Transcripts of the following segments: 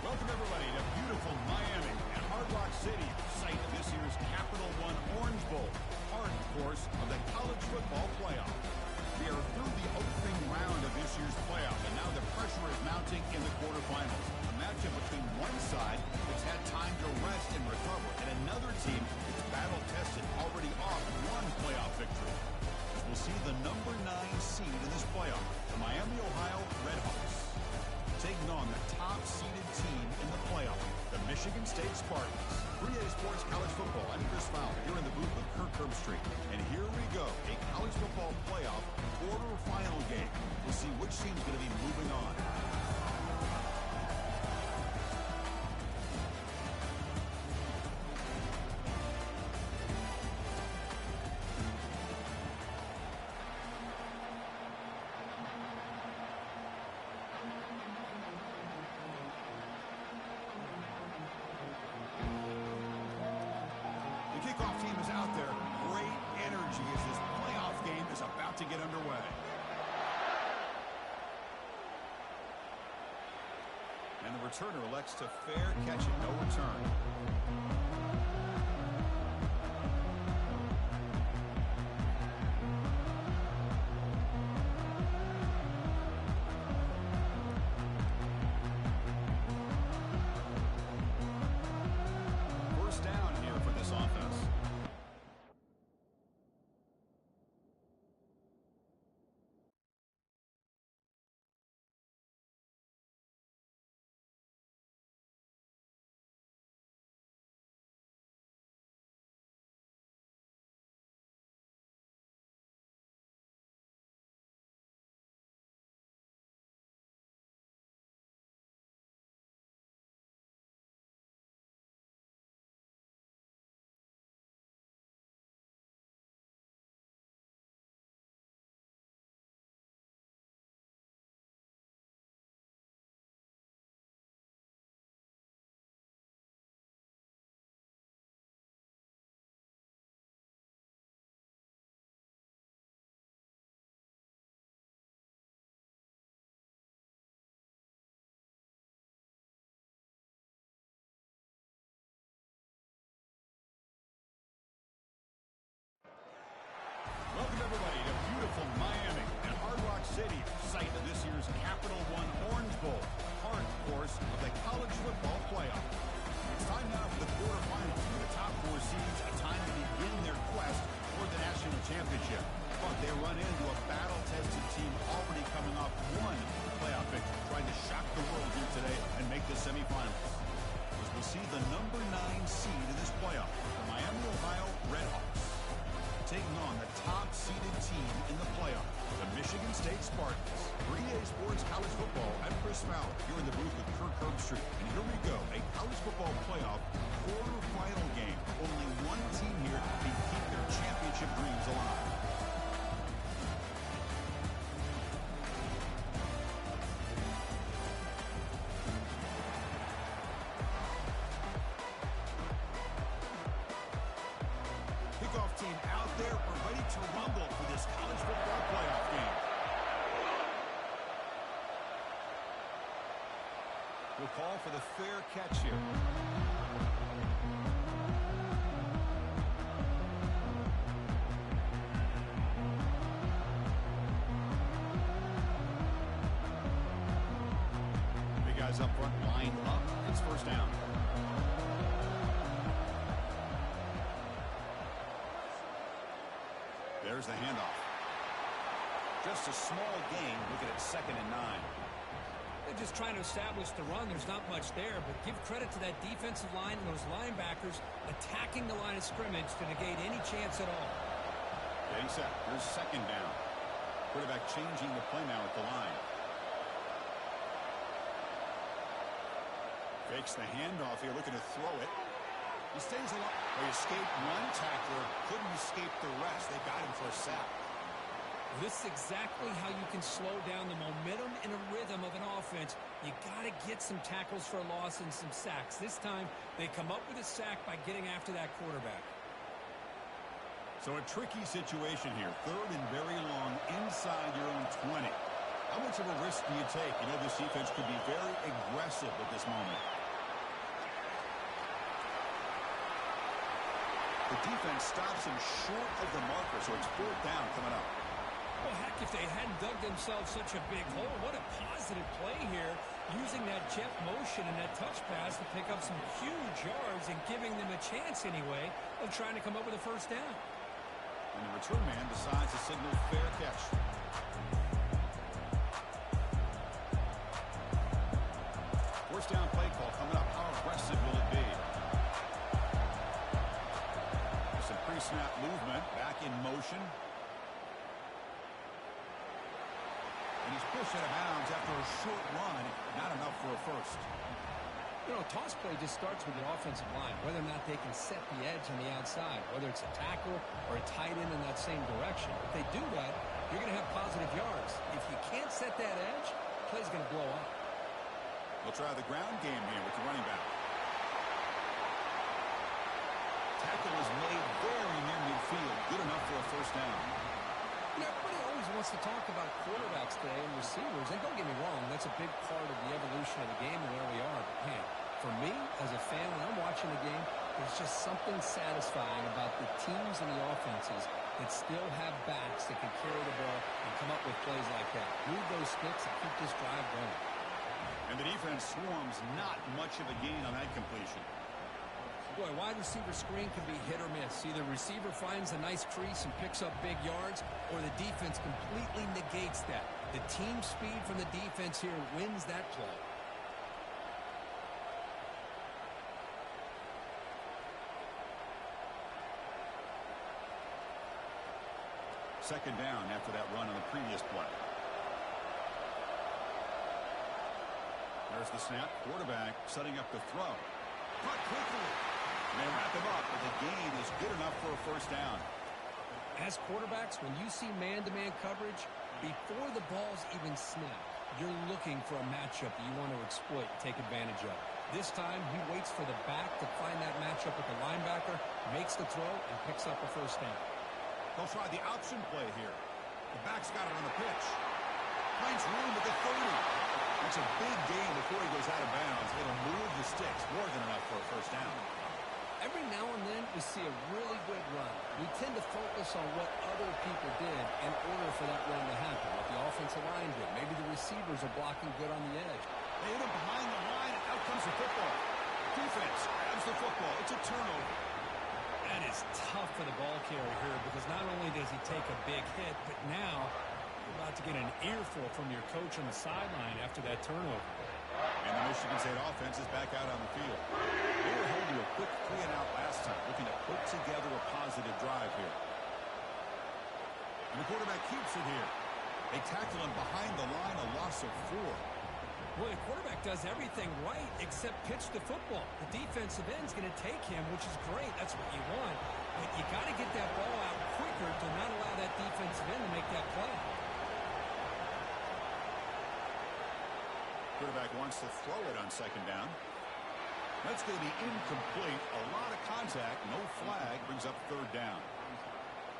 Welcome, everybody, to beautiful Miami and Hard Rock City, site of this year's Capital One Orange Bowl, part, of course, of the college football playoff. We are through the opening round of this year's playoff, and now the pressure is mounting in the quarterfinals. A matchup between one side that's had time to rest and recover, and another team that's battle-tested, already off one playoff victory. We'll see the number 9 seed in this playoff, the Miami, Ohio Redhawks, taking on the top-seeded team in the playoff, the Michigan State Spartans. 3A Sports College Football. I'm Chris Fowler here in the booth with Kirk Herbstreit. And here we go, a college football playoff quarterfinal game. We'll see which team's going to be moving on. The kickoff team is out there. Great energy as this playoff game is about to get underway. And the returner elects to fair catch it, no return. First down here for this offense. Welcome, everybody, to beautiful Miami and Hard Rock City, site of this year's Capital One Orange Bowl, part, of course, of the college football playoff. It's time now for the quarterfinals, with the top 4 seeds, a time to begin their quest for the national championship. But they run into a battle-tested team already coming off one playoff victory, trying to shock the world here today and make the semifinals. As we'll see the number 9 seed in this playoff, the Miami, Ohio Redhawks, taking on the top-seeded team in the playoff, the Michigan State Spartans. 3A Sports College Football. I'm Chris Fowler here in the booth with Kirk Herbstreit. And here we go, a college football playoff quarterfinal game. Only one team here can keep their championship dreams alive. Kickoff team out there. We're ready to rumble for this college football playoff game. We'll call for the fair catch here. Big guys up front, lined up. It's first down. There's the handoff. Just a small gain. Looking at 2nd and 9. They're just trying to establish the run. There's not much there, but give credit to that defensive line and those linebackers attacking the line of scrimmage to negate any chance at all. Getting set. Here's 2nd down. Quarterback changing the play now at the line. Fakes the handoff here, looking to throw it. He stays along. They escaped one tackler, couldn't escape the rest. They got him for a sack. This is exactly how you can slow down the momentum and a rhythm of an offense. You got to get some tackles for a loss and some sacks. This time, they come up with a sack by getting after that quarterback. So a tricky situation here. 3rd and very long inside your own 20. How much of a risk do you take? You know, this defense could be very aggressive at this moment. The defense stops him short of the marker, so it's fourth down coming up. Well, heck, if they hadn't dug themselves such a big hole, what a positive play here, using that jet motion and that touch pass to pick up some huge yards and giving them a chance anyway of trying to come up with a first down. And the return man decides to signal fair catch. First down play call coming up. How aggressive will it be? Some pre-snap movement, back in motion. And he's pushed out of bounds after a short run. Not enough for a first. You know, toss play just starts with the offensive line, whether or not they can set the edge on the outside, whether it's a tackle or a tight end in that same direction. If they do that, you're going to have positive yards. If you can't set that edge, play's going to blow up. They'll try the ground game here with the running back. Tackle is made very near midfield. Good enough for a first down. You know, everybody always wants to talk about quarterbacks today and receivers, and don't get me wrong, that's a big part of the evolution of the game and where we are. But man, for me, as a fan, when I'm watching the game, there's just something satisfying about the teams and the offenses that still have backs that can carry the ball and come up with plays like that. Move those sticks and keep this drive going. And the defense swarms, not much of a gain on that completion. Boy, wide receiver screen can be hit or miss. Either receiver finds a nice crease and picks up big yards, or the defense completely negates that. The team speed from the defense here wins that play. Second down after that run on the previous play. There's the snap. Quarterback setting up the throw. Caught quickly. And they wrap him up, but the gain is good enough for a first down. As quarterbacks, when you see man-to-man coverage, before the ball's even snapped, you're looking for a matchup that you want to exploit and take advantage of. This time, he waits for the back to find that matchup with the linebacker, makes the throw, and picks up a first down. They'll try the option play here. The back's got it on the pitch. Finds room at the 30. That's a big gain before he goes out of bounds. It'll move the sticks, more than enough for a first down. Every now and then, we see a really good run. We tend to focus on what other people did in order for that run to happen. What the offensive line did. Maybe the receivers are blocking good on the edge. They hit him behind the line, and out comes the football. Defense grabs the football. It's a turnover. That is tough for the ball carrier here, because not only does he take a big hit, but now you're about to get an earful from your coach on the sideline after that turnover. And the Michigan State offense is back out on the field. They were held to a quick 3-and-out last time, looking to put together a positive drive here. And the quarterback keeps it here. They tackle him behind the line, a loss of 4. Well, the quarterback does everything right except pitch the football. The defensive end's going to take him, which is great. That's what you want. But you got to get that ball out quicker to not allow that defensive end to make that play. Quarterback wants to throw it on second down. That's going to be incomplete. A lot of contact, no flag, brings up third down.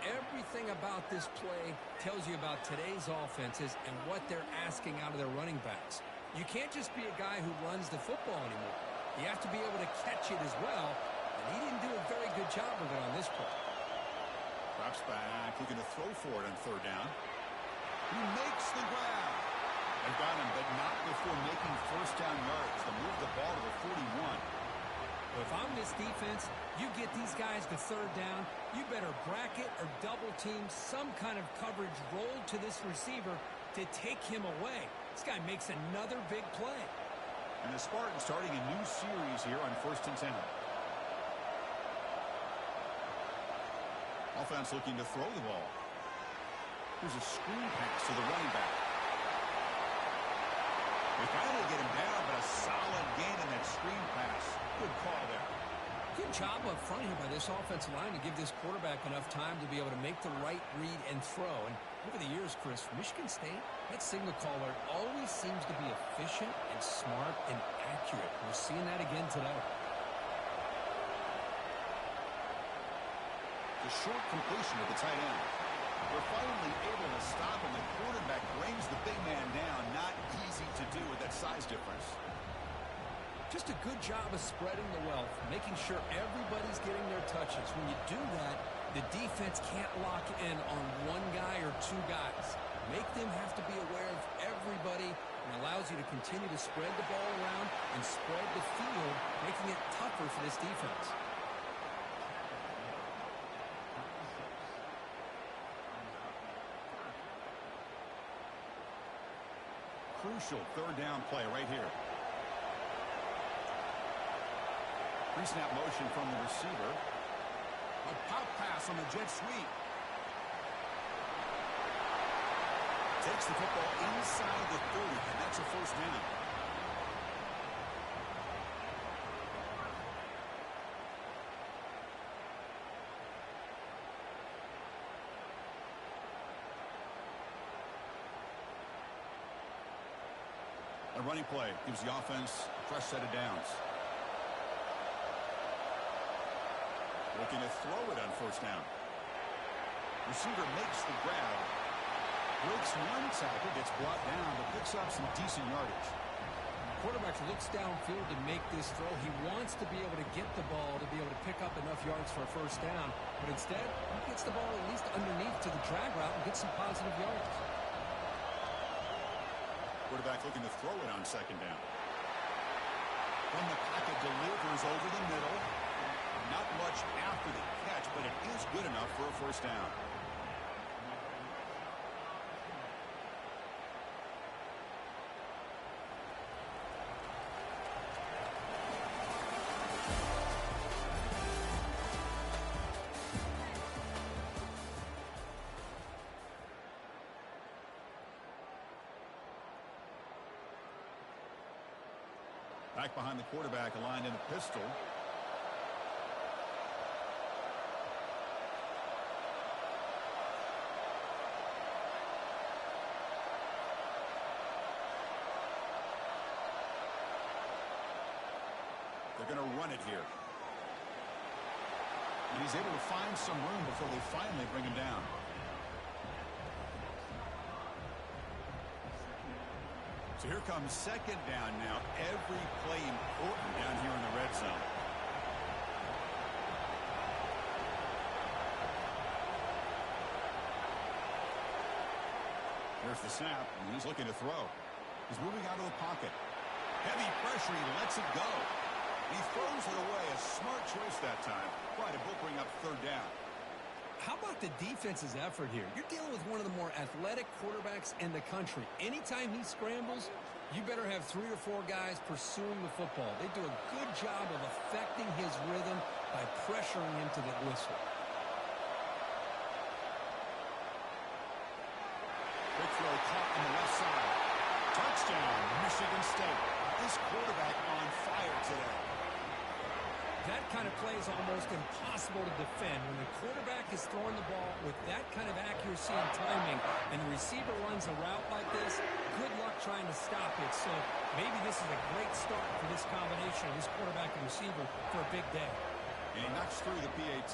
Everything about this play tells you about today's offenses and what they're asking out of their running backs. You can't just be a guy who runs the football anymore. You have to be able to catch it as well, and he didn't do a very good job of it on this play. Drops back. He's going to throw for it on third down. He makes the grab. They've got him, but not before making first down yards to move the ball to the 41. Well, if I'm this defense, you get these guys to third down, you better bracket or double team some kind of coverage roll to this receiver to take him away. This guy makes another big play. And the Spartans starting a new series here on 1st and 10. Offense looking to throw the ball. Here's a screen pass to the running back. They finally get him down, but a solid gain in that screen pass. Good call there. Good job up front here by this offensive line to give this quarterback enough time to be able to make the right read and throw. And over the years, Chris, Michigan State, that signal caller always seems to be efficient and smart and accurate. We're seeing that again today. The short completion of the tight end. They're finally able to stop him. The quarterback brings the big man down. Not easy to do with that size difference. Just a good job of spreading the wealth, making sure everybody's getting their touches. When you do that, the defense can't lock in on one guy or two guys. Make them have to be aware of everybody, and allows you to continue to spread the ball around and spread the field, making it tougher for this defense. Crucial third down play right here. Pre-snap motion from the receiver. A pop pass on the jet sweep. Takes the football inside the 30, and that's a first down. A running play gives the offense a fresh set of downs. Looking to throw it on first down. Receiver makes the grab. Breaks one tackle, gets brought down, but picks up some decent yardage. Quarterback looks downfield to make this throw. He wants to be able to get the ball to be able to pick up enough yards for a first down. But instead, he gets the ball at least underneath to the drag route and gets some positive yards. Quarterback looking to throw it on second down. From the pocket, delivers over the middle. Not much after the catch, but it is good enough for a first down. Back behind the quarterback, aligned in a pistol. They're going to run it here. And he's able to find some room before they finally bring him down. So here comes second down now. Every play important down here in the red zone. Here's the snap, and he's looking to throw. He's moving out of the pocket. Heavy pressure, he lets it go. He throws it away. A smart choice that time. But it will bring up third down. How about the defense's effort here? You're dealing with one of the more athletic quarterbacks in the country. Anytime he scrambles, you better have 3 or 4 guys pursuing the football. They do a good job of affecting his rhythm by pressuring into the whistle. Quick throw caught on the left side. Touchdown, Michigan State. This quarterback on fire today. That kind of play is almost impossible to defend. When the quarterback is throwing the ball with that kind of accuracy and timing, and the receiver runs a route like this, good luck trying to stop it. So maybe this is a great start for this combination, this quarterback and receiver, for a big day. And he knocks through the PAT.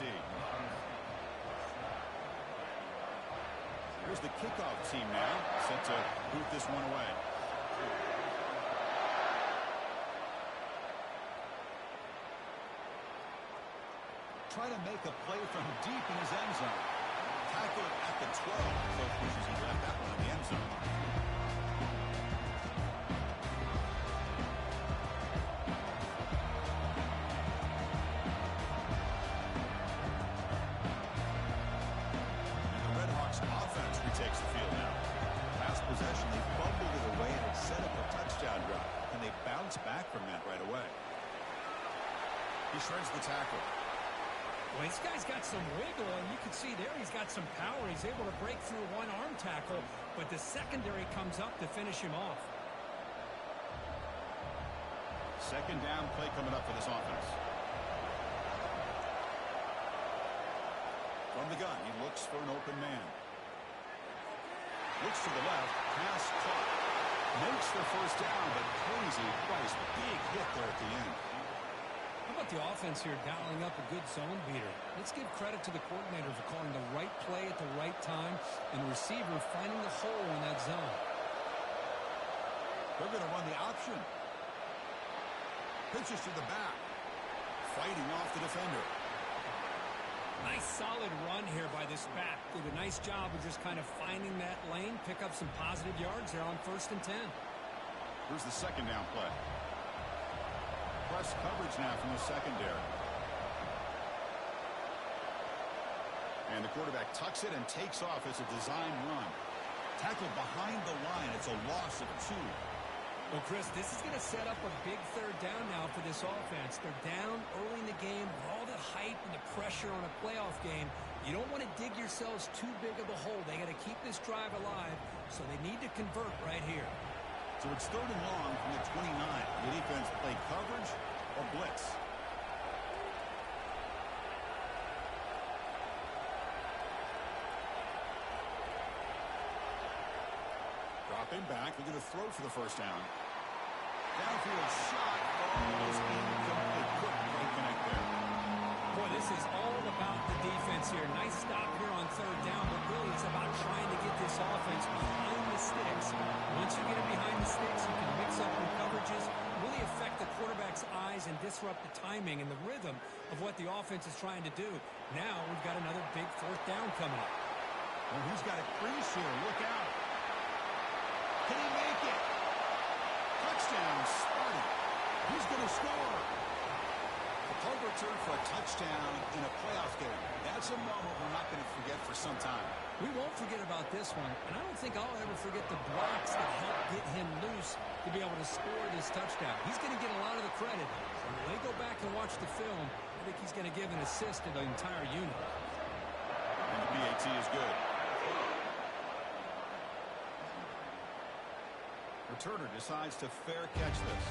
Here's the kickoff team now, set to boot this one away. Try to make a play from deep in his end zone. Tackled at the 12. So wishes he left that one in the end zone. And the Red Hawks offense retakes the field now. Last possession, they fumbled it away and it set up a touchdown drive. And they bounce back from that right away. He shreds the tackle. Well, this guy's got some wiggle, and you can see there he's got some power. He's able to break through one arm tackle, but the secondary comes up to finish him off. Second down play coming up for this offense. From the gun, he looks for an open man. Looks to the left, pass caught. Makes the first down, but crazy price. Big hit there at the end. How about the offense here dialing up a good zone beater? Let's give credit to the coordinator for calling the right play at the right time and the receiver finding the hole in that zone. They're going to run the option. Pitches to the back. Fighting off the defender. Nice solid run here by this back. Did a nice job of just kind of finding that lane, pick up some positive yards there on 1st and 10. Here's the second down play. Press coverage now from the secondary. And the quarterback tucks it and takes off as a design run. Tackled behind the line. It's a loss of 2. Well, Chris, this is going to set up a big 3rd down now for this offense. They're down early in the game with all the hype and the pressure on a playoff game. You don't want to dig yourselves too big of a hole. They got to keep this drive alive, so they need to convert right here. So it's 3rd and long from the 29. The defense play coverage or blitz. Dropping back, looking to throw for the 1st down. Downfield shot. Almost incomplete. Couldn't quite connect there. Boy, this is all about the defense here. Nice stop here on 3rd down, but really it's about trying to get this offense behind the sticks. Once you get it behind the sticks, you can mix up your coverages, really affect the quarterback's eyes and disrupt the timing and the rhythm of what the offense is trying to do. Now we've got another big 4th down coming up. Well, he's got a crease here. Look out. Can he make it? Touchdown, Sparty. He's going to score. The punt return for a touchdown in a playoff game. That's a moment we're not going to forget for some time. We won't forget about this one, and I don't think I'll ever forget the blocks that helped get him loose to be able to score this touchdown. He's going to get a lot of the credit. When they go back and watch the film, I think he's going to give an assist to the entire unit. And the PAT is good. Returner decides to fair catch this.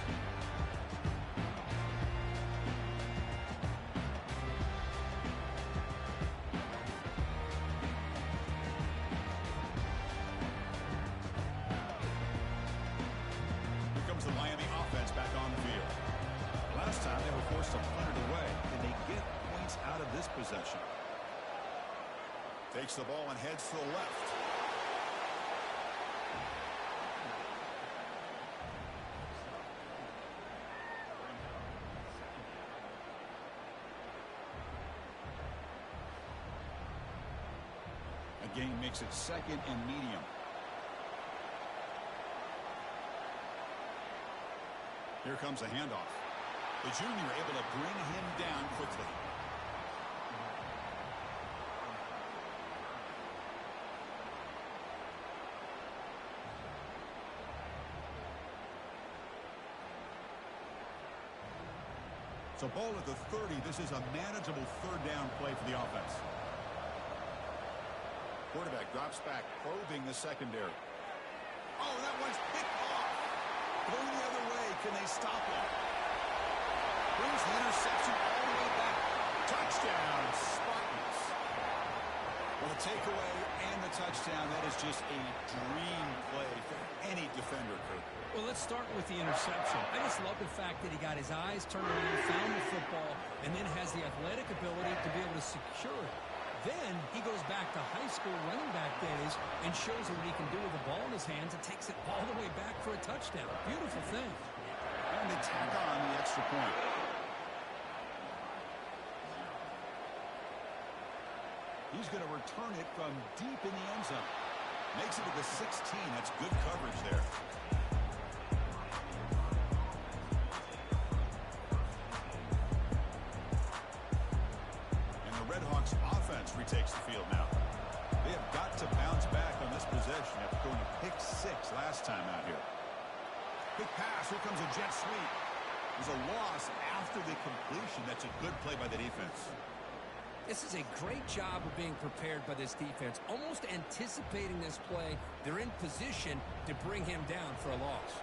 Here comes the Miami offense back on the field. Last time they were forced to punt it away. Can they get points out of this possession? Takes the ball and heads to the left. Gain makes it 2nd and medium. Here comes a handoff. The junior able to bring him down quickly. So ball at the 30. This is a manageable 3rd down play for the offense. Quarterback drops back, probing the secondary. Oh, that one's picked off. Going the other way. Can they stop him? Brings the interception all the way back. Touchdown, Spartans. Well, the takeaway and the touchdown, that is just a dream play for any defender, Kirk. Well, let's start with the interception. I just love the fact that he got his eyes turned around, found the football, and then has the athletic ability to be able to secure it. Then he goes back to high school running back days and shows what he can do with the ball in his hands and takes it all the way back for a touchdown. Beautiful thing. And they tack on the extra point. He's going to return it from deep in the end zone. Makes it to the 16. That's good coverage there. Retakes the field now. They have got to bounce back on this possession after going to pick 6 last time out here. Big pass. Here comes a jet sweep. There's a loss after the completion. That's a good play by the defense. This is a great job of being prepared by this defense. Almost anticipating this play. They're in position to bring him down for a loss.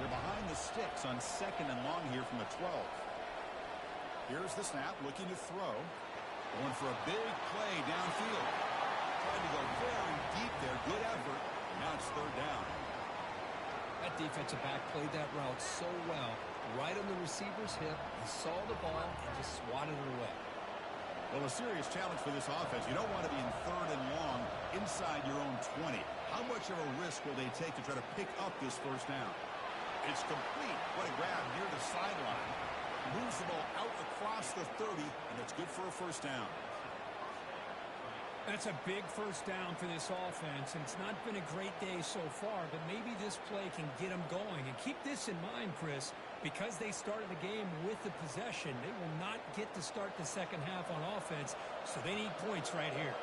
They're behind the sticks on 2nd and long here from the 12. Here's the snap. Looking to throw. Going for a big play downfield. Trying to go very deep there. Good effort. Now it's 3rd down. That defensive back played that route so well. Right on the receiver's hip. He saw the ball and just swatted it away. Well, a serious challenge for this offense. You don't want to be in 3rd and long inside your own 20. How much of a risk will they take to try to pick up this 1st down? It's complete. What a grab near the sideline. across the 30, and it's good for a first down. That's a big first down for this offense, and it's not been a great day so far, but maybe this play can get them going. And keep this in mind, Chris, because they started the game with the possession, they will not get to start the second half on offense, so they need points right here.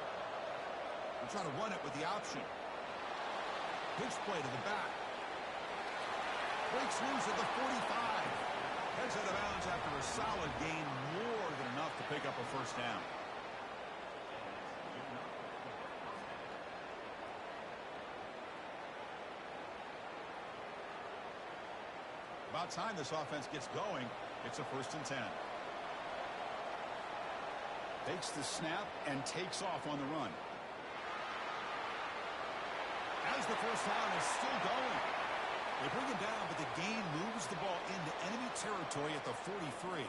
We'll try to run it with the option. Pitch play to the back. Breaks loose at the 45. Heads out of bounds after a solid gain, more than enough to pick up a first down. About time this offense gets going. It's a 1st and 10. Takes the snap and takes off on the run. As the first down is still going. They bring him down, but the gain moves the ball into enemy territory at the 43.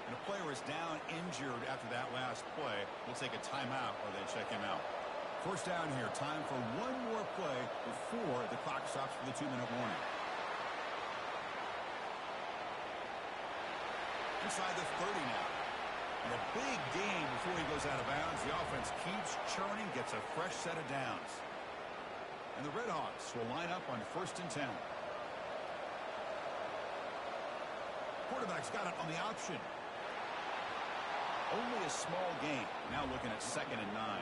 And a player is down injured after that last play. We'll take a timeout or they check him out. First down here. Time for one more play before the clock stops for the 2-minute warning. Inside the 30 now. And a big gain before he goes out of bounds. The offense keeps churning, gets a fresh set of downs. And the Redhawks will line up on 1st and 10. Quarterback's got it on the option. Only a small gain. Now looking at 2nd and 9.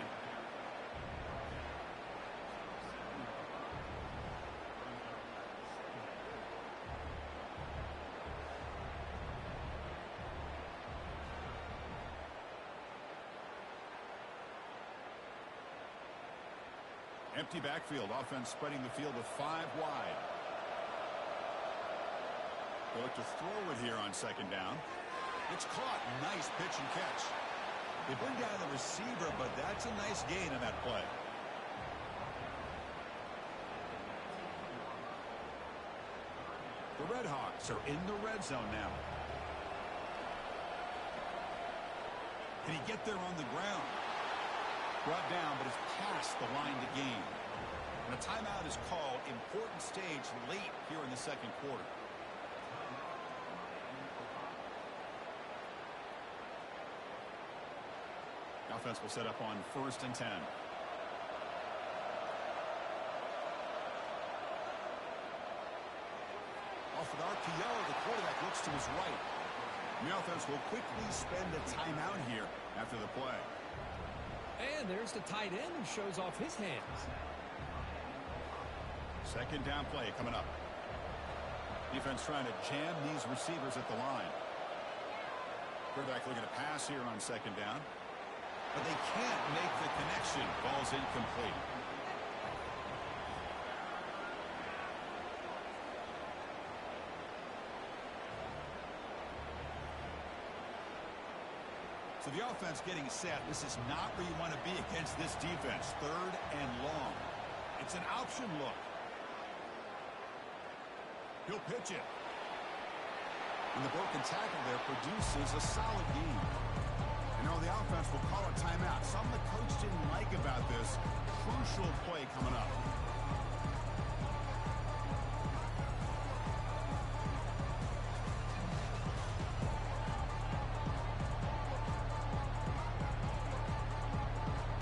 Empty backfield. Offense spreading the field with 5 wide. They look to throw it here on 2nd down. It's caught. Nice pitch and catch. They bring down the receiver, but that's a nice gain in that play. The Redhawks are in the red zone now. Can he get there on the ground? Brought down, but it's past the line to gain. And a timeout is called. Important stage late here in the 2nd quarter. Offense will set up on 1st and 10. Off with RPO, the quarterback looks to his right. The offense will quickly spend a timeout here after the play. And there's the tight end who shows off his hands. 2nd down play coming up. Defense trying to jam these receivers at the line. Quarterback looking to pass here on 2nd down. But they can't make the connection. Ball's incomplete. So the offense getting set. This is not where you want to be against this defense. 3rd and long. It's an option look. He'll pitch it. And the broken tackle there produces a solid gain. You know, the offense will call a timeout. Something the coach didn't like about this. Crucial play coming up.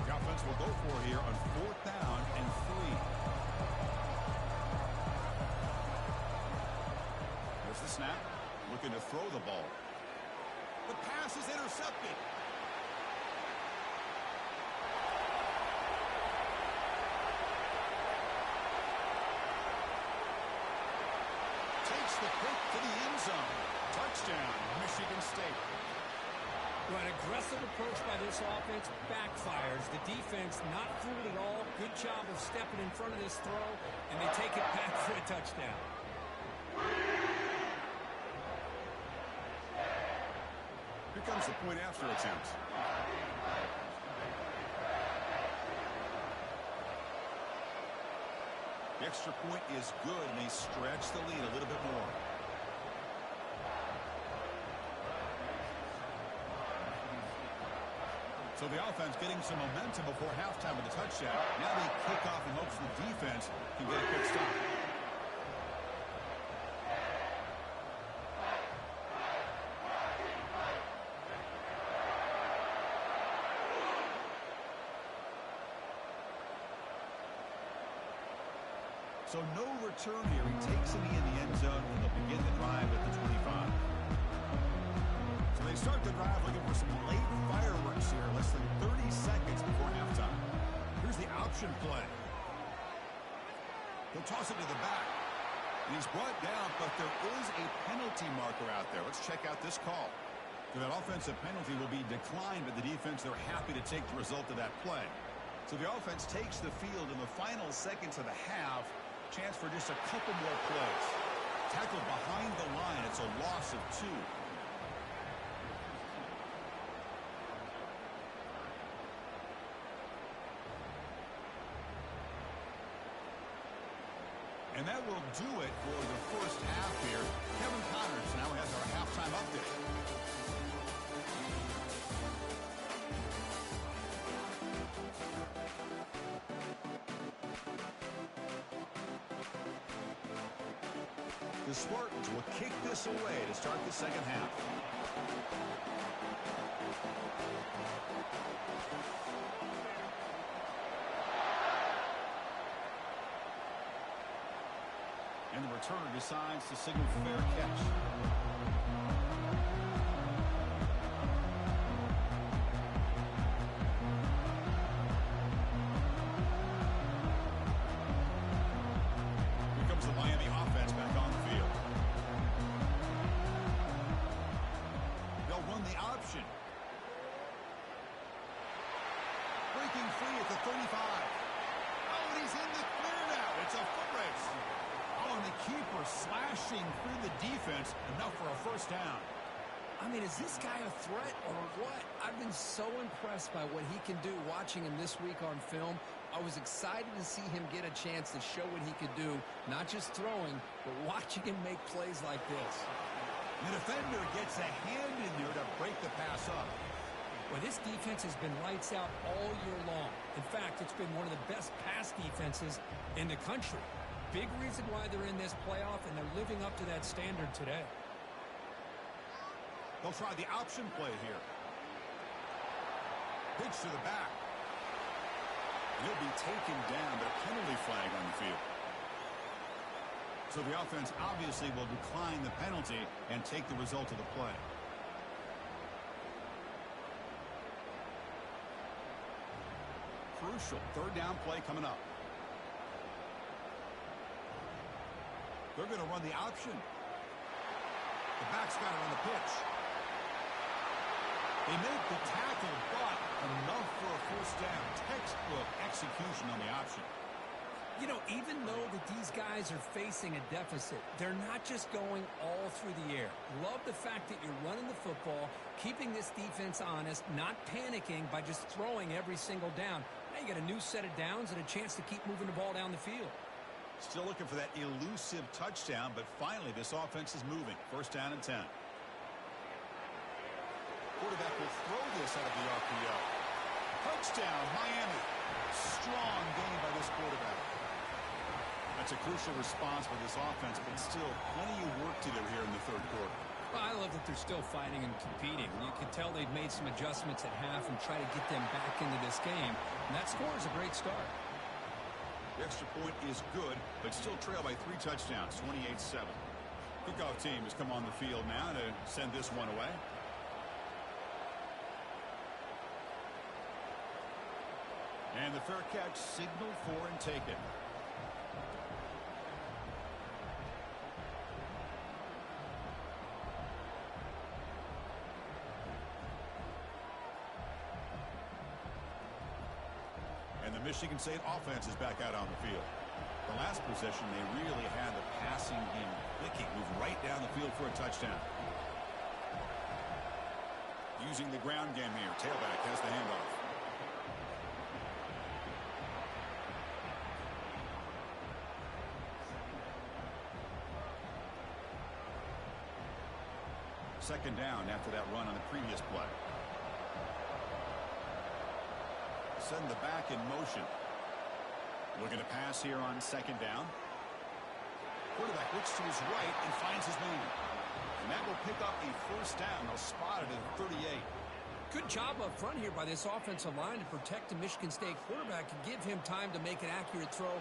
The offense will go for it here on 4th down and 3. There's the snap. Looking to throw the ball. The pass is intercepted. Takes the pick to the end zone. Touchdown, Michigan State. Well, an aggressive approach by this offense backfires. The defense not fooled at all. Good job of stepping in front of this throw, and they take it back for a touchdown. Here comes the point after attempt. The extra point is good, and they stretch the lead a little bit more. So the offense getting some momentum before halftime with the touchdown. Now they kick off in hopes the defense can get a quick stop. So no return here. He takes it in the end zone, and they'll begin the drive at the 25. So they start the drive looking for some late fireworks here, less than 30 seconds before halftime. Here's the option play. He'll toss it to the back. And he's brought down, but there is a penalty marker out there. Let's check out this call. So that offensive penalty will be declined, but the defense, they're happy to take the result of that play. So the offense takes the field in the final seconds of the half. Chance for just a couple more plays. Tackled behind the line. It's a loss of 2. And that will do it for the first half here. Kevin Connors now has our halftime update. The Spartans will kick this away to start the second half. And the returner decides to signal fair catch. Here comes the Miami offense back on the field. They'll run the option. Breaking free at the 35. Oh, and he's in the clear now. It's a foot race. Oh, and the keeper slashing through the defense, enough for a first down. I mean, is this guy a threat or what? I've been so impressed by what he can do watching him this week on film. I was excited to see him get a chance to show what he could do, not just throwing, but watching him make plays like this. The defender gets a hand in there to break the pass up. Well, this defense has been lights out all year long. In fact, it's been one of the best pass defenses in the country. Big reason why they're in this playoff, and they're living up to that standard today. They'll try the option play here. Pitch to the back. He'll be taken down, but a penalty flag on the field. So the offense obviously will decline the penalty and take the result of the play. Crucial third down play coming up. They're going to run the option. The back's got it on the pitch. They make the tackle, but enough for a first down. Textbook execution on the option. You know, even though that these guys are facing a deficit, they're not just going all through the air. Love the fact that you're running the football, keeping this defense honest, not panicking by just throwing every single down. Now you got a new set of downs and a chance to keep moving the ball down the field. Still looking for that elusive touchdown, but finally this offense is moving. First down and 10. Quarterback will throw this out of the RPO. Touchdown, Miami. Strong game by this quarterback. That's a crucial response for this offense, but still plenty of work to do here in the third quarter. Well, I love that they're still fighting and competing. You can tell they've made some adjustments at half and try to get them back into this game. And that score is a great start. The extra point is good, but still trail by 3 touchdowns, 28-7. Kickoff team has come on the field now to send this one away. And the fair catch signaled for and taken. And the Michigan State offense is back out on the field. The last possession, they really had the passing game clicking, moved right down the field for a touchdown. Using the ground game here, tailback has the handoff. Second down after that run on the previous play. Send the back in motion. Looking to pass here on second down. Quarterback looks to his right and finds his man. And that will pick up a first down. They'll spot it at 38. Good job up front here by this offensive line to protect the Michigan State quarterback and give him time to make an accurate throw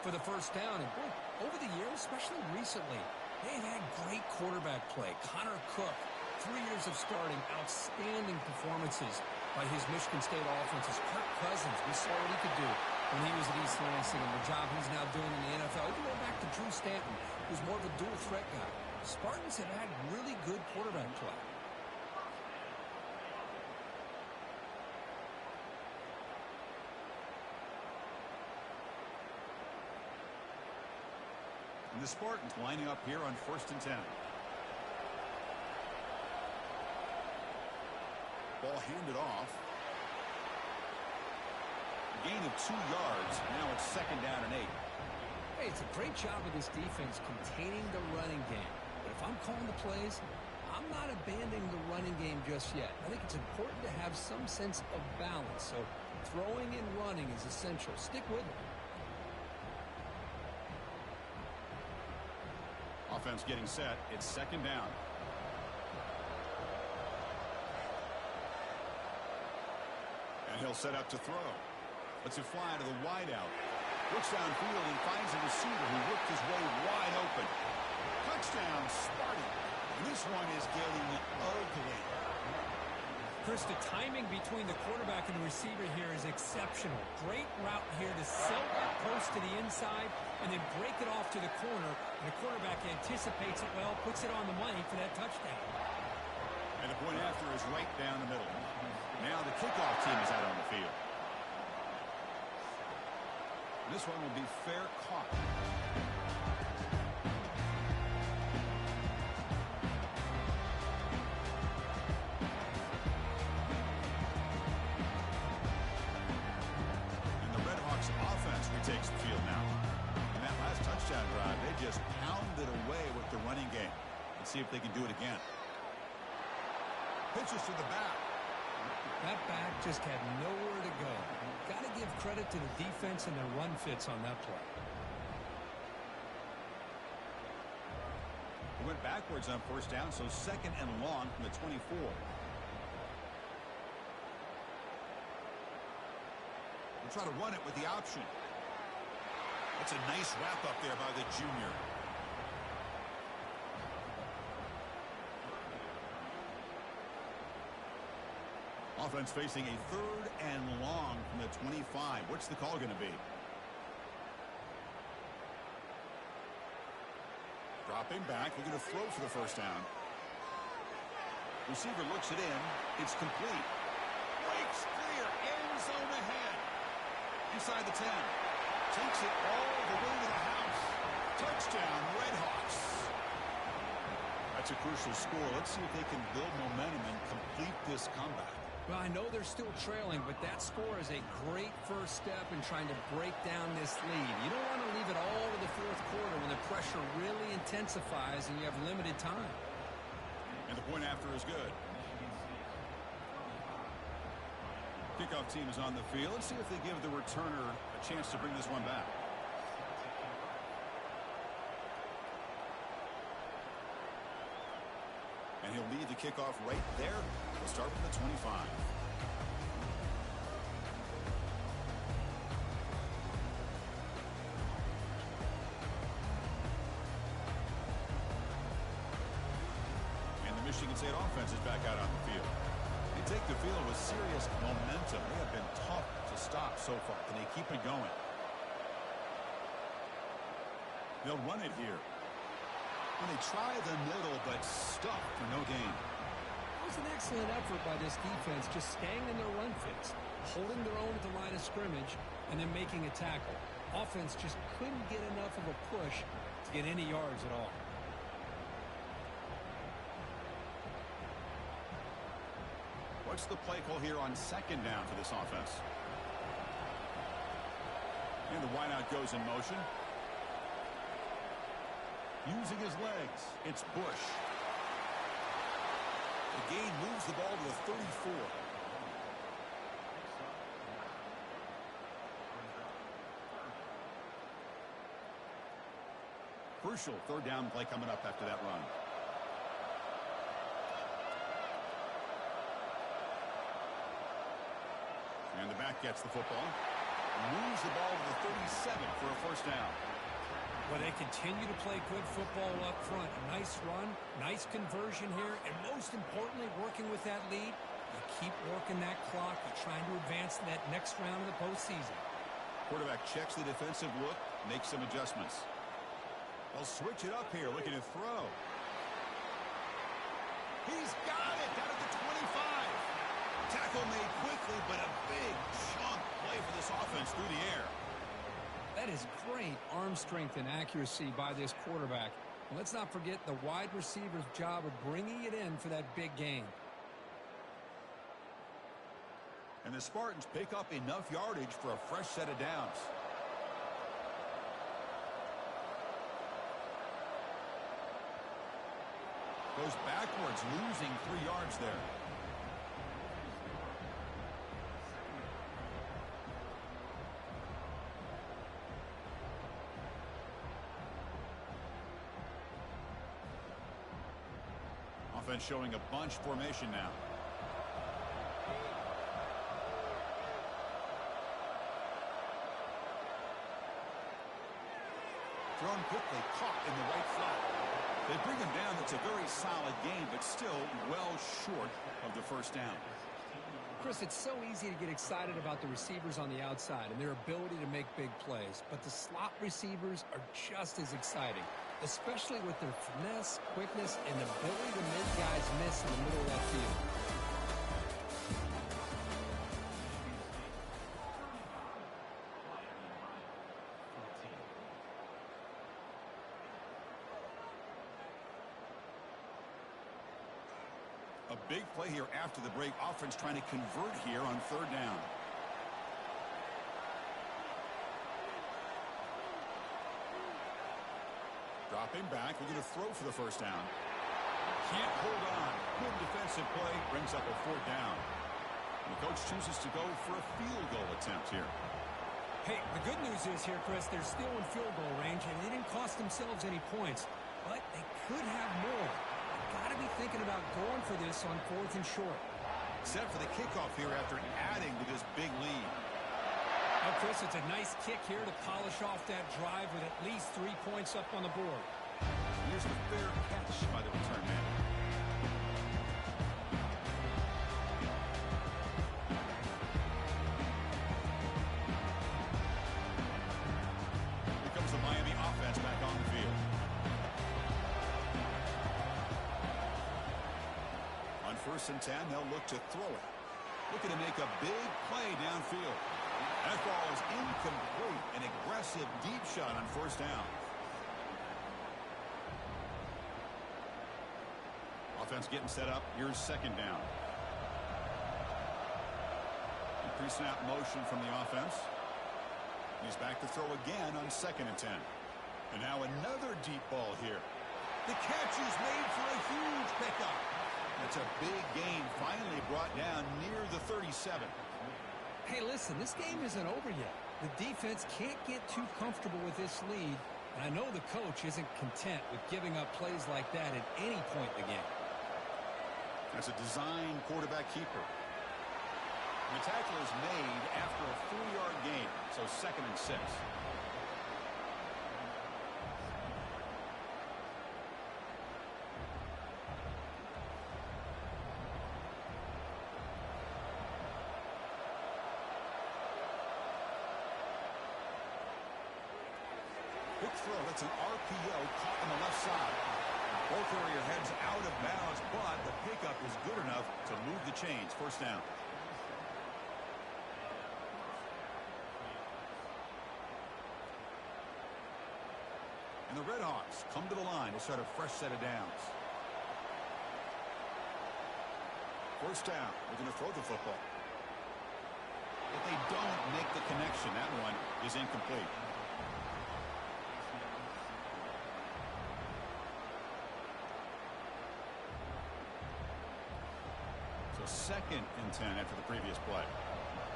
for the first down. And boy, over the years, especially recently, they've had great quarterback play. Connor Cook, 3 years of starting, outstanding performances by his Michigan State offenses. Kirk Cousins, we saw what he could do when he was at East Lansing and the job he's now doing in the NFL. Even going back to Drew Stanton, who's more of a dual threat guy. Spartans have had really good quarterback play. And the Spartans lining up here on 1st and 10. Ball handed off. Gain of 2 yards. Now it's 2nd down and 8. Hey, it's a great job of this defense containing the running game. But if I'm calling the plays, I'm not abandoning the running game just yet. I think it's important to have some sense of balance. So throwing and running is essential. Stick with it. Offense getting set. It's 2nd down. And he'll set up to throw. Lets it fly to the wideout. Looks downfield and finds a receiver who whipped his way wide open. Touchdown, Sparty. And this one is getting ugly. Chris, the timing between the quarterback and the receiver here is exceptional. Great route here to sell that post to the inside and then break it off to the corner. And the quarterback anticipates it well, puts it on the money for that touchdown. And the point after is right down the middle. Now the kickoff team is out on the field. This one will be fair caught. Offense retakes the field now. In that last touchdown drive, they just pounded away with the running game. Let's see if they can do it again. Pitches to the back. That back just had nowhere to go. Got to give credit to the defense and their run fits on that play. He went backwards on 1st down, so 2nd and long from the 24. We'll try to run it with the option. That's a nice wrap up there by the junior. Offense facing a 3rd and long from the 25. What's the call going to be? Dropping back, looking to throw for the 1st down. Receiver looks it in. It's complete. Breaks clear. End zone ahead. Inside the 10. Takes it all the way to the house. Touchdown, Redhawks. That's a crucial score. Let's see if they can build momentum and complete this comeback. Well, I know they're still trailing, but that score is a great first step in trying to break down this lead. You don't want to leave it all to the 4th quarter when the pressure really intensifies and you have limited time. And the point after is good. Kickoff team is on the field. Let's see if they give the returner a chance to bring this one back. And he'll lead the kickoff right there. We'll start with the 25. And the Michigan State offense is back out on the field. They take the field with serious momentum. They have been tough to stop so far. Can they keep it going? They'll run it here. And they try the middle, but stuck for no gain. It was an excellent effort by this defense, just staying in their run fits, holding their own at the line of scrimmage, and then making a tackle. Offense just couldn't get enough of a push to get any yards at all. What's the play call here on 2nd down for this offense? And the wideout goes in motion. Using his legs, it's Bush. The gain moves the ball to the 34. Crucial 3rd down play coming up after that run. And the back gets the football. moves the ball to the 37 for a first down. Well, they continue to play good football up front. A nice run, nice conversion here, and most importantly, working with that lead, you keep working that clock. You're trying to advance to that next round of the postseason. Quarterback checks the defensive look, makes some adjustments. They'll switch it up here, looking to throw. He's got it down at the 25. Tackle made quickly, but a big chunk play for this offense through the air. That is great arm strength and accuracy by this quarterback. And let's not forget the wide receiver's job of bringing it in for that big gain. And the Spartans pick up enough yardage for a fresh set of downs. Goes backwards, losing 3 yards there. Offense showing a bunch formation now. Thrown quickly, caught in the right flat. They bring him down. It's a very solid game, but still well short of the first down. Chris, it's so easy to get excited about the receivers on the outside and their ability to make big plays, but the slot receivers are just as exciting, especially with their finesse, quickness, and ability to make guys miss in the middle of that field. A big play here after the break. Offense trying to convert here on third down. Dropping back. We're going to throw for the first down. Can't hold on. Good defensive play. Brings up a fourth down. And the coach chooses to go for a field goal attempt here. Hey, the good news is here, Chris, they're still in field goal range, and they didn't cost themselves any points, but they could have more. Got to be thinking about going for this on 4th and short. Set for the kickoff here after adding to this big lead. Oh, Chris, it's a nice kick here to polish off that drive with at least 3 points up on the board. Here's the fair catch by the return man. Here comes the Miami offense back on the field. On 1st and 10, they'll look to throw it. Looking to make a big play downfield. That ball is incomplete. An aggressive deep shot on 1st down. Offense getting set up. Here's 2nd down. Pre-snap motion from the offense. He's back to throw again on 2nd and 10. And now another deep ball here. The catch is made for a huge pickup. That's a big gain, finally brought down near the 37. Hey, listen, this game isn't over yet. The defense can't get too comfortable with this lead, and I know the coach isn't content with giving up plays like that at any point in the game. That's a design quarterback keeper. The tackle is made after a 4-yard gain, so 2nd and 6. Quick throw. That's an RPO caught on the left side. Ball carrier heads out of bounds, but the pickup is good enough to move the chains. 1st down. And the Redhawks come to the line to start a fresh set of downs. 1st down. We're going to throw the football. But they don't make the connection. That one is incomplete. So 2nd and 10 after the previous play.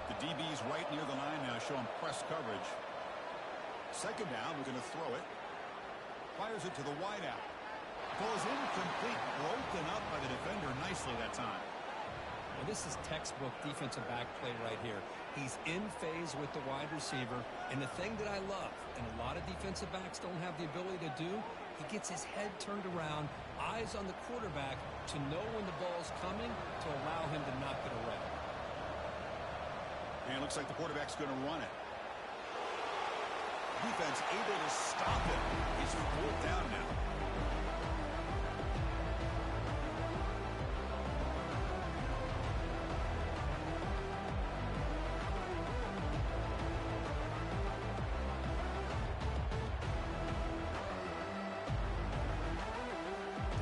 The DB's right near the line now, showing press coverage. 2nd down, we're going to throw it. Fires it to the wideout. Ball is incomplete, broken up by the defender nicely that time. Well, this is textbook defensive back play right here. He's in phase with the wide receiver, and the thing that I love, and a lot of defensive backs don't have the ability to do, he gets his head turned around, eyes on the quarterback to know when the ball's coming to allow him to knock it away. And it looks like the quarterback's going to run it. Defense able to stop it. He's 4th down now.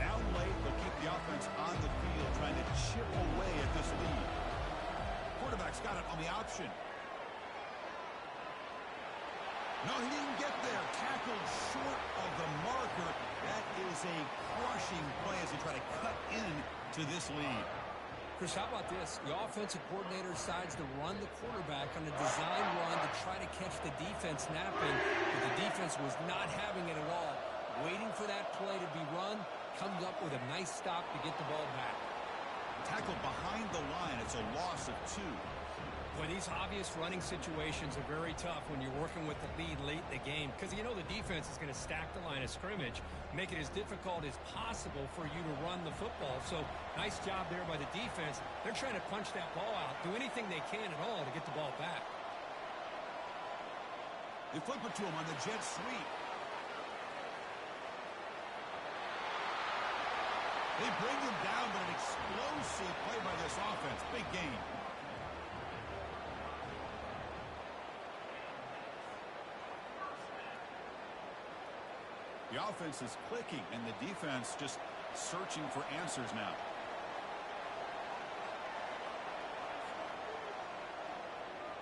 Down late, they'll keep the offense on the field, trying to chip away at this lead. Quarterback's got it on the option. No, he didn't get there. Tackled short of the marker. That is a crushing play as they try to cut in to this lead. Chris, how about this? The offensive coordinator decides to run the quarterback on a design run to try to catch the defense napping, but the defense was not having it at all. Waiting for that play to be run, comes up with a nice stop to get the ball back. Tackled behind the line. It's a loss of 2. Boy, these obvious running situations are very tough when you're working with the lead late in the game because you know the defense is going to stack the line of scrimmage, make it as difficult as possible for you to run the football. So nice job there by the defense. They're trying to punch that ball out, do anything they can at all to get the ball back. They flip it to him on the jet sweep. They bring him down, but an explosive play by this offense. Big gain. The offense is clicking, and the defense just searching for answers now.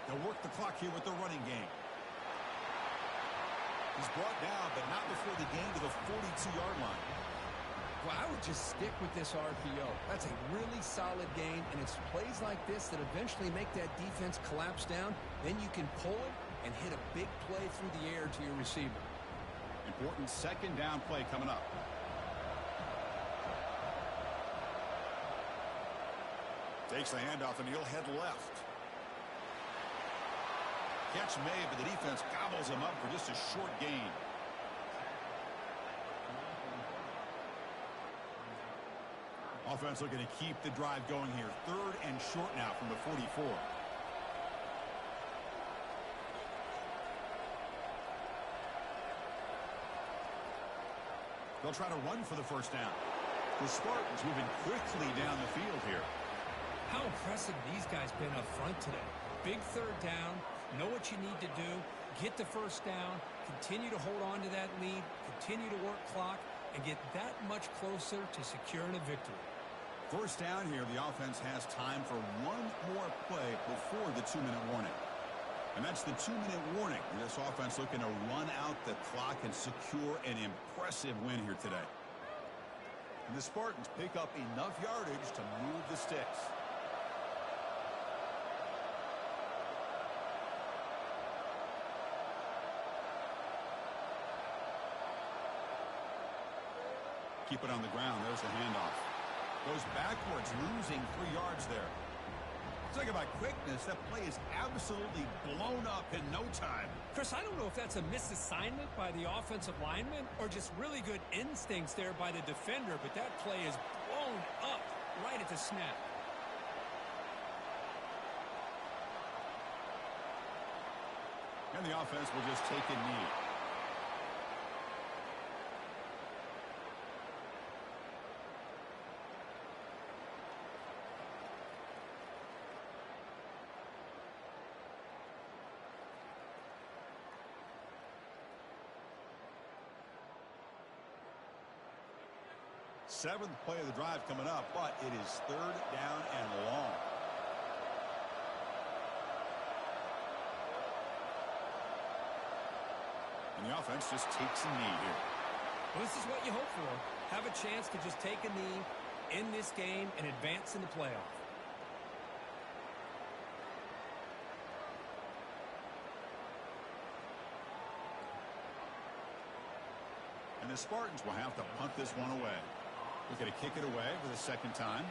They'll work the clock here with the running game. He's brought down, but not before the gain to the 42-yard line. Well, I would just stick with this RPO. That's a really solid game, and it's plays like this that eventually make that defense collapse down. Then you can pull it and hit a big play through the air to your receiver. Important 2nd down play coming up. Takes the handoff, and he'll head left. Catch made, but the defense gobbles him up for just a short gain. Offense looking to keep the drive going here. 3rd and short now from the 44. They'll try to run for the 1st down. The Spartans moving quickly down the field here. How impressive these guys been up front today. Big 3rd down. Know what you need to do. Get the 1st down. Continue to hold on to that lead. Continue to work clock. And get that much closer to securing a victory. 1st down here. The offense has time for one more play before the 2-minute warning. And that's the 2-minute warning. This offense looking to run out the clock and secure an impressive win here today. And the Spartans pick up enough yardage to move the sticks. Keep it on the ground. There's the handoff. Goes backwards, losing 3 yards there. Talk about quickness. That play is absolutely blown up in no time. Chris, I don't know if that's a misassignment by the offensive lineman or just really good instincts there by the defender, but that play is blown up right at the snap. And the offense will just take a knee. Seventh play of the drive coming up, but it is 3rd down and long. And the offense just takes a knee here. Well, this is what you hope for. Have a chance to just take a knee in this game and advance in the playoff. And the Spartans will have to punt this one away. We're going to kick it away for the 2nd time.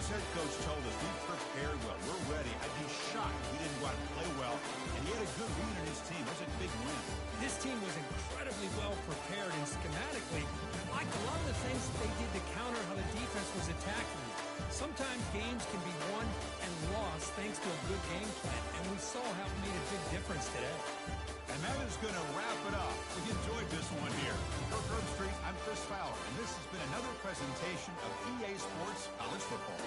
head coach told us we prepared well. We're ready. I'd be shocked if we didn't go out and play well. And he had a good read on his team. It was a big win. This team was incredibly well prepared, and schematically, I liked a lot of the things that they did to counter how the defense was attacking. Sometimes games can be won and lost thanks to a good game plan, and we saw how it made a big difference today. And that is going to wrap it up. We enjoyed this one here. For Herb Street, I'm Chris Fowler, and this has been another presentation of EA Sports College Football.